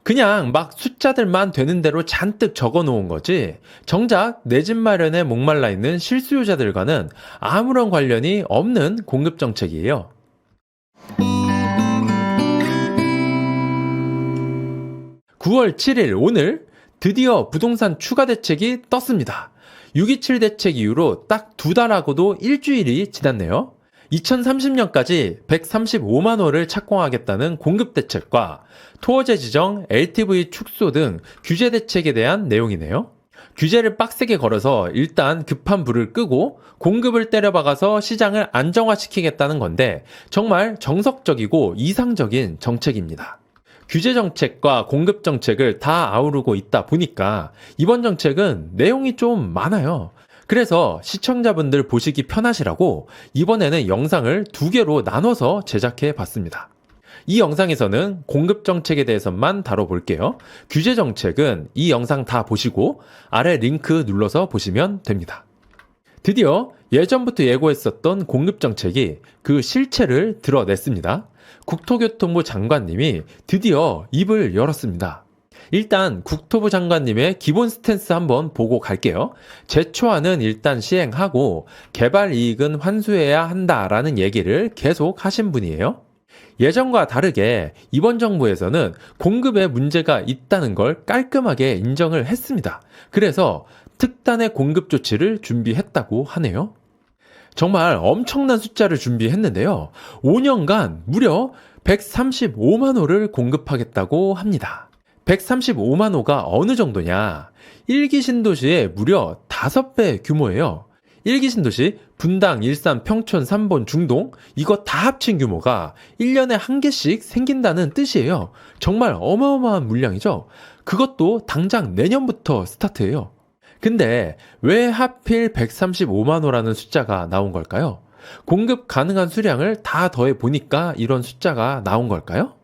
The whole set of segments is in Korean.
그냥 막 숫자들만 되는 대로 잔뜩 적어 놓은 거지, 정작 내 집 마련에 목말라 있는 실수요자들과는 아무런 관련이 없는 공급 정책이에요. 9월 7일 오늘 드디어 부동산 추가 대책이 떴습니다. 627 대책 이후로 딱 2달하고도 일주일이 지났네요. 2030년까지 135만 호를 착공하겠다는 공급 대책과 토어제 지정, LTV 축소 등 규제 대책에 대한 내용이네요. 규제를 빡세게 걸어서 일단 급한 불을 끄고 공급을 때려박아서 시장을 안정화시키겠다는 건데, 정말 정석적이고 이상적인 정책입니다. 규제 정책과 공급 정책을 다 아우르고 있다 보니까 이번 정책은 내용이 좀 많아요. 그래서 시청자분들 보시기 편하시라고 이번에는 영상을 2개로 나눠서 제작해 봤습니다. 이 영상에서는 공급 정책에 대해서만 다뤄볼게요. 규제 정책은 이 영상 다 보시고 아래 링크 눌러서 보시면 됩니다. 드디어 예전부터 예고했었던 공급 정책이 그 실체를 드러냈습니다. 국토교통부 장관님이 드디어 입을 열었습니다. 일단 국토부 장관님의 기본 스탠스 한번 보고 갈게요. 제초안은 일단 시행하고 개발 이익은 환수해야 한다라는 얘기를 계속 하신 분이에요. 예전과 다르게 이번 정부에서는 공급에 문제가 있다는 걸 깔끔하게 인정을 했습니다. 그래서 특단의 공급 조치를 준비했다고 하네요. 정말 엄청난 숫자를 준비했는데요. 5년간 무려 135만 호를 공급하겠다고 합니다. 135만 호가 어느 정도냐? 1기 신도시의 무려 5배 규모예요. 1기 신도시, 분당, 일산, 평촌, 삼본, 중동, 이거 다 합친 규모가 1년에 1개씩 생긴다는 뜻이에요. 정말 어마어마한 물량이죠. 그것도 당장 내년부터 스타트예요. 근데 왜 하필 135만 호라는 숫자가 나온 걸까요? 공급 가능한 수량을 다 더해 보니까 이런 숫자가 나온 걸까요?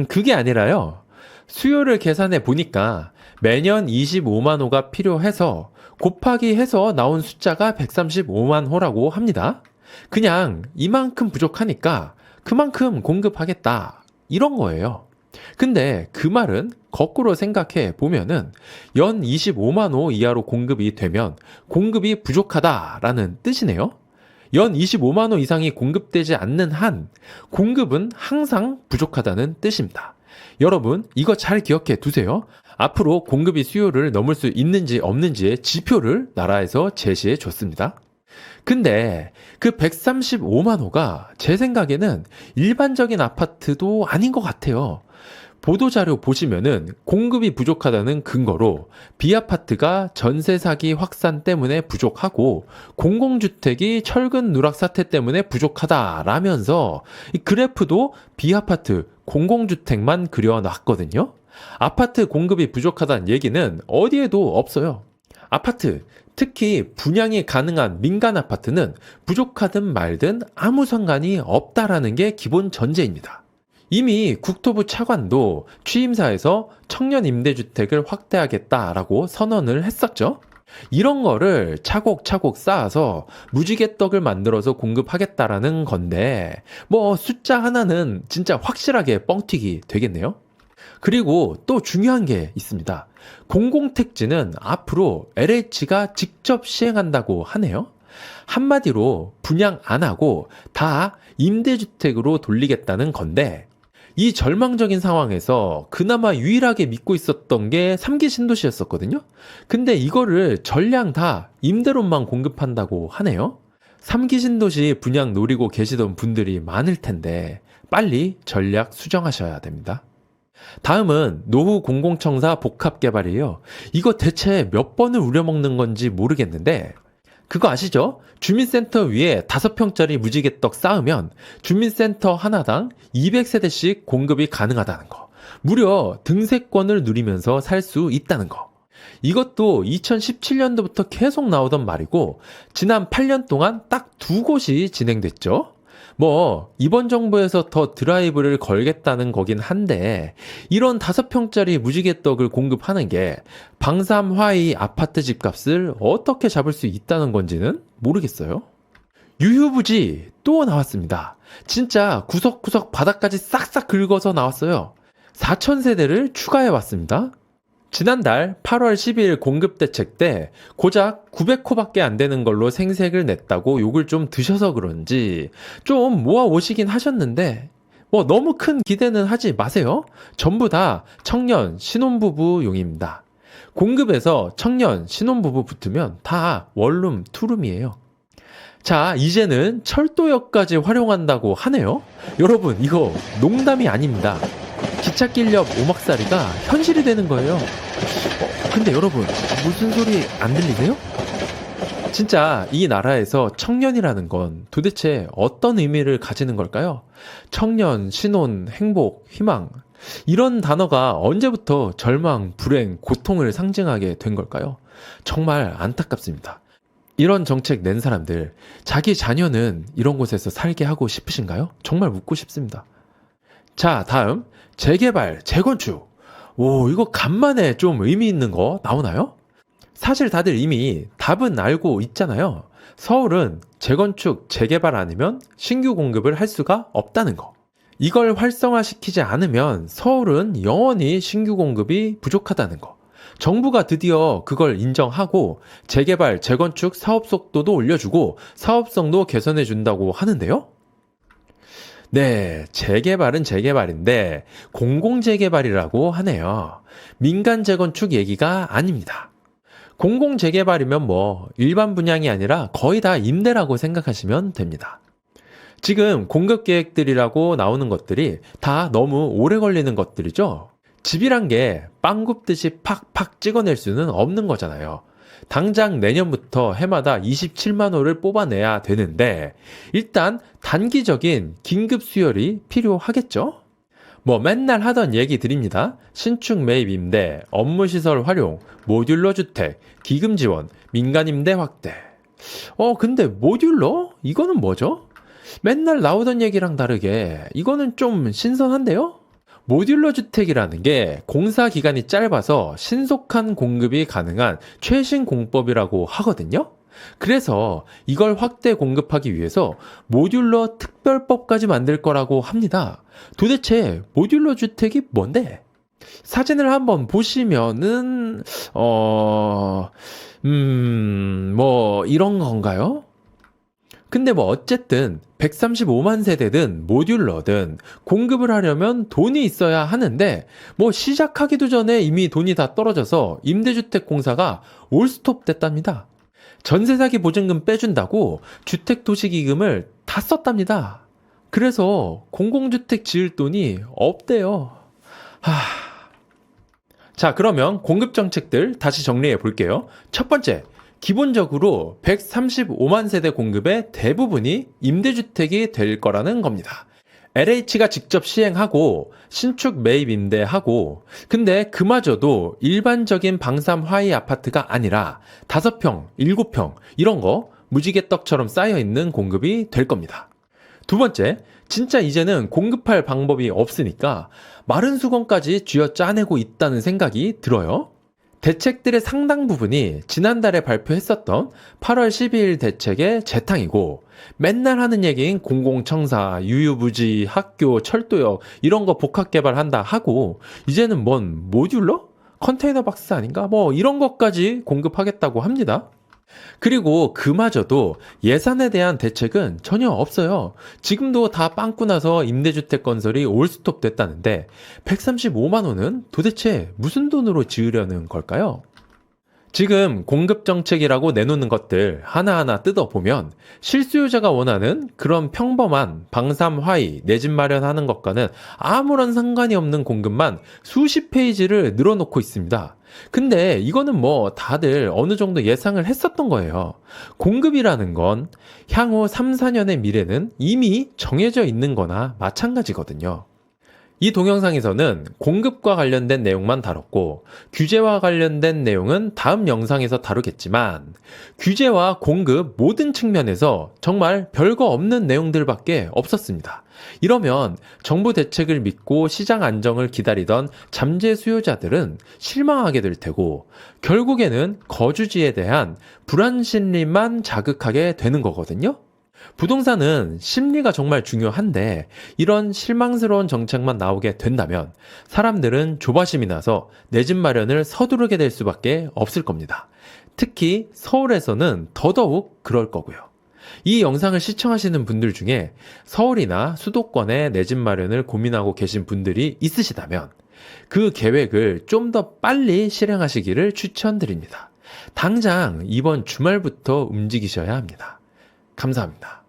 그게 아니라요. 수요를 계산해 보니까 매년 25만 호가 필요해서 곱하기 해서 나온 숫자가 135만 호라고 합니다. 그냥 이만큼 부족하니까 그만큼 공급하겠다, 이런 거예요. 근데 그 말은 거꾸로 생각해 보면은 연 25만 호 이하로 공급이 되면 공급이 부족하다라는 뜻이네요. 연 25만 호 이상이 공급되지 않는 한 공급은 항상 부족하다는 뜻입니다. 여러분, 이거 잘 기억해 두세요. 앞으로 공급이 수요를 넘을 수 있는지 없는지의 지표를 나라에서 제시해 줬습니다. 근데 그 135만 호가 제 생각에는 일반적인 아파트도 아닌 것 같아요. 보도자료 보시면은 공급이 부족하다는 근거로 B아파트가 전세 사기 확산 때문에 부족하고 공공주택이 철근 누락 사태 때문에 부족하다라면서 이 그래프도 B아파트 공공주택만 그려놨거든요. 아파트 공급이 부족하다는 얘기는 어디에도 없어요. 아파트, 특히 분양이 가능한 민간 아파트는 부족하든 말든 아무 상관이 없다라는 게 기본 전제입니다. 이미 국토부 차관도 취임사에서 청년 임대주택을 확대하겠다라고 선언을 했었죠. 이런 거를 차곡차곡 쌓아서 무지개떡을 만들어서 공급하겠다라는 건데, 뭐 숫자 하나는 진짜 확실하게 뻥튀기 되겠네요. 그리고 또 중요한 게 있습니다. 공공택지는 앞으로 LH가 직접 시행한다고 하네요. 한마디로 분양 안 하고 다 임대주택으로 돌리겠다는 건데, 이 절망적인 상황에서 그나마 유일하게 믿고 있었던 게 3기 신도시였었거든요. 근데 이거를 전량 다 임대로만 공급한다고 하네요. 3기 신도시 분양 노리고 계시던 분들이 많을 텐데 빨리 전략 수정하셔야 됩니다. 다음은 노후 공공청사 복합개발이에요. 이거 대체 몇 번을 우려먹는 건지 모르겠는데, 그거 아시죠? 주민센터 위에 5평짜리 무지개떡 쌓으면 주민센터 하나당 200세대씩 공급이 가능하다는 거. 무려 등세권을 누리면서 살 수 있다는 거. 이것도 2017년도부터 계속 나오던 말이고 지난 8년 동안 딱 2곳이 진행됐죠. 뭐 이번 정부에서 더 드라이브를 걸겠다는 거긴 한데, 이런 5평짜리 무지개떡을 공급하는 게 방삼 화이 아파트 집값을 어떻게 잡을 수 있다는 건지는 모르겠어요. 유휴부지 또 나왔습니다. 진짜 구석구석 바닥까지 싹싹 긁어서 나왔어요. 4,000세대를 추가해 왔습니다. 지난달 8월 12일 공급 대책 때 고작 900호밖에 안 되는 걸로 생색을 냈다고 욕을 좀 드셔서 그런지 좀 모아 오시긴 하셨는데 너무 큰 기대는 하지 마세요. 전부 다 청년 신혼부부용입니다. 공급에서 청년 신혼부부 붙으면 다 원룸 투룸이에요. 자, 이제는 철도역까지 활용한다고 하네요. 여러분, 이거 농담이 아닙니다. 기찻길 옆 오막살이가 현실이 되는 거예요. 근데 여러분, 무슨 소리 안 들리세요? 진짜 이 나라에서 청년이라는 건 도대체 어떤 의미를 가지는 걸까요? 청년, 신혼, 행복, 희망 이런 단어가 언제부터 절망, 불행, 고통을 상징하게 된 걸까요? 정말 안타깝습니다. 이런 정책 낸 사람들, 자기 자녀는 이런 곳에서 살게 하고 싶으신가요? 정말 묻고 싶습니다. 자, 다음 재개발, 재건축. 오, 이거 간만에 좀 의미 있는 거 나오나요? 사실 다들 이미 답은 알고 있잖아요. 서울은 재건축, 재개발 아니면 신규 공급을 할 수가 없다는 거. 이걸 활성화시키지 않으면 서울은 영원히 신규 공급이 부족하다는 거. 정부가 드디어 그걸 인정하고 재개발, 재건축 사업 속도도 올려주고 사업성도 개선해준다고 하는데요. 네, 재개발은 재개발인데 공공재개발이라고 하네요. 민간 재건축 얘기가 아닙니다. 공공재개발이면 일반 분양이 아니라 거의 다 임대라고 생각하시면 됩니다. 지금 공급 계획들이라고 나오는 것들이 다 너무 오래 걸리는 것들이죠. 집이란 게 빵 굽듯이 팍팍 찍어낼 수는 없는 거잖아요. 당장 내년부터 해마다 27만 호를 뽑아내야 되는데 일단 단기적인 긴급 수혈이 필요하겠죠? 맨날 하던 얘기 드립니다. 신축 매입 임대, 업무시설 활용, 모듈러 주택, 기금 지원, 민간 임대 확대. 근데 모듈러? 이거는 뭐죠? 맨날 나오던 얘기랑 다르게 이거는 좀 신선한데요? 모듈러 주택이라는 게 공사 기간이 짧아서 신속한 공급이 가능한 최신 공법이라고 하거든요. 그래서 이걸 확대 공급하기 위해서 모듈러 특별법까지 만들 거라고 합니다. 도대체 모듈러 주택이 뭔데? 사진을 한번 보시면은 이런 건가요? 근데 어쨌든 135만 세대든 모듈러든 공급을 하려면 돈이 있어야 하는데 시작하기도 전에 이미 돈이 다 떨어져서 임대주택 공사가 올스톱 됐답니다. 전세 사기 보증금 빼준다고 주택도시기금을 다 썼답니다. 그래서 공공주택 지을 돈이 없대요. 자, 그러면 공급 정책들 다시 정리해 볼게요. 첫 번째, 기본적으로 135만 세대 공급의 대부분이 임대주택이 될 거라는 겁니다. LH가 직접 시행하고 신축 매입 임대하고 근데 그마저도 일반적인 방삼 하위 아파트가 아니라 5평, 7평 이런 거 무지개떡처럼 쌓여있는 공급이 될 겁니다. 두 번째, 진짜 이제는 공급할 방법이 없으니까 마른 수건까지 쥐어 짜내고 있다는 생각이 들어요. 대책들의 상당 부분이 지난달에 발표했었던 8월 12일 대책의 재탕이고 맨날 하는 얘기인 공공청사, 유유부지, 학교, 철도역 이런 거 복합개발한다 하고 이제는 모듈러? 컨테이너 박스 아닌가? 이런 것까지 공급하겠다고 합니다. 그리고 그마저도 예산에 대한 대책은 전혀 없어요. 지금도 다 빵꾸 나서 임대주택 건설이 올스톱 됐다는데 135만 원은 도대체 무슨 돈으로 지으려는 걸까요? 지금 공급정책이라고 내놓는 것들 하나하나 뜯어보면 실수요자가 원하는 그런 평범한 방삼 하위 내 집 마련하는 것과는 아무런 상관이 없는 공급만 수십 페이지를 늘어놓고 있습니다. 근데 이거는 다들 어느 정도 예상을 했었던 거예요. 공급이라는 건 향후 3, 4년의 미래는 이미 정해져 있는 거나 마찬가지거든요. 이 동영상에서는 공급과 관련된 내용만 다뤘고 규제와 관련된 내용은 다음 영상에서 다루겠지만 규제와 공급 모든 측면에서 정말 별거 없는 내용들밖에 없었습니다. 이러면 정부 대책을 믿고 시장 안정을 기다리던 잠재 수요자들은 실망하게 될 테고 결국에는 거주지에 대한 불안 심리만 자극하게 되는 거거든요. 부동산은 심리가 정말 중요한데 이런 실망스러운 정책만 나오게 된다면 사람들은 조바심이 나서 내 집 마련을 서두르게 될 수밖에 없을 겁니다. 특히 서울에서는 더더욱 그럴 거고요. 이 영상을 시청하시는 분들 중에 서울이나 수도권에 내 집 마련을 고민하고 계신 분들이 있으시다면 그 계획을 좀 더 빨리 실행하시기를 추천드립니다. 당장 이번 주말부터 움직이셔야 합니다. 감사합니다.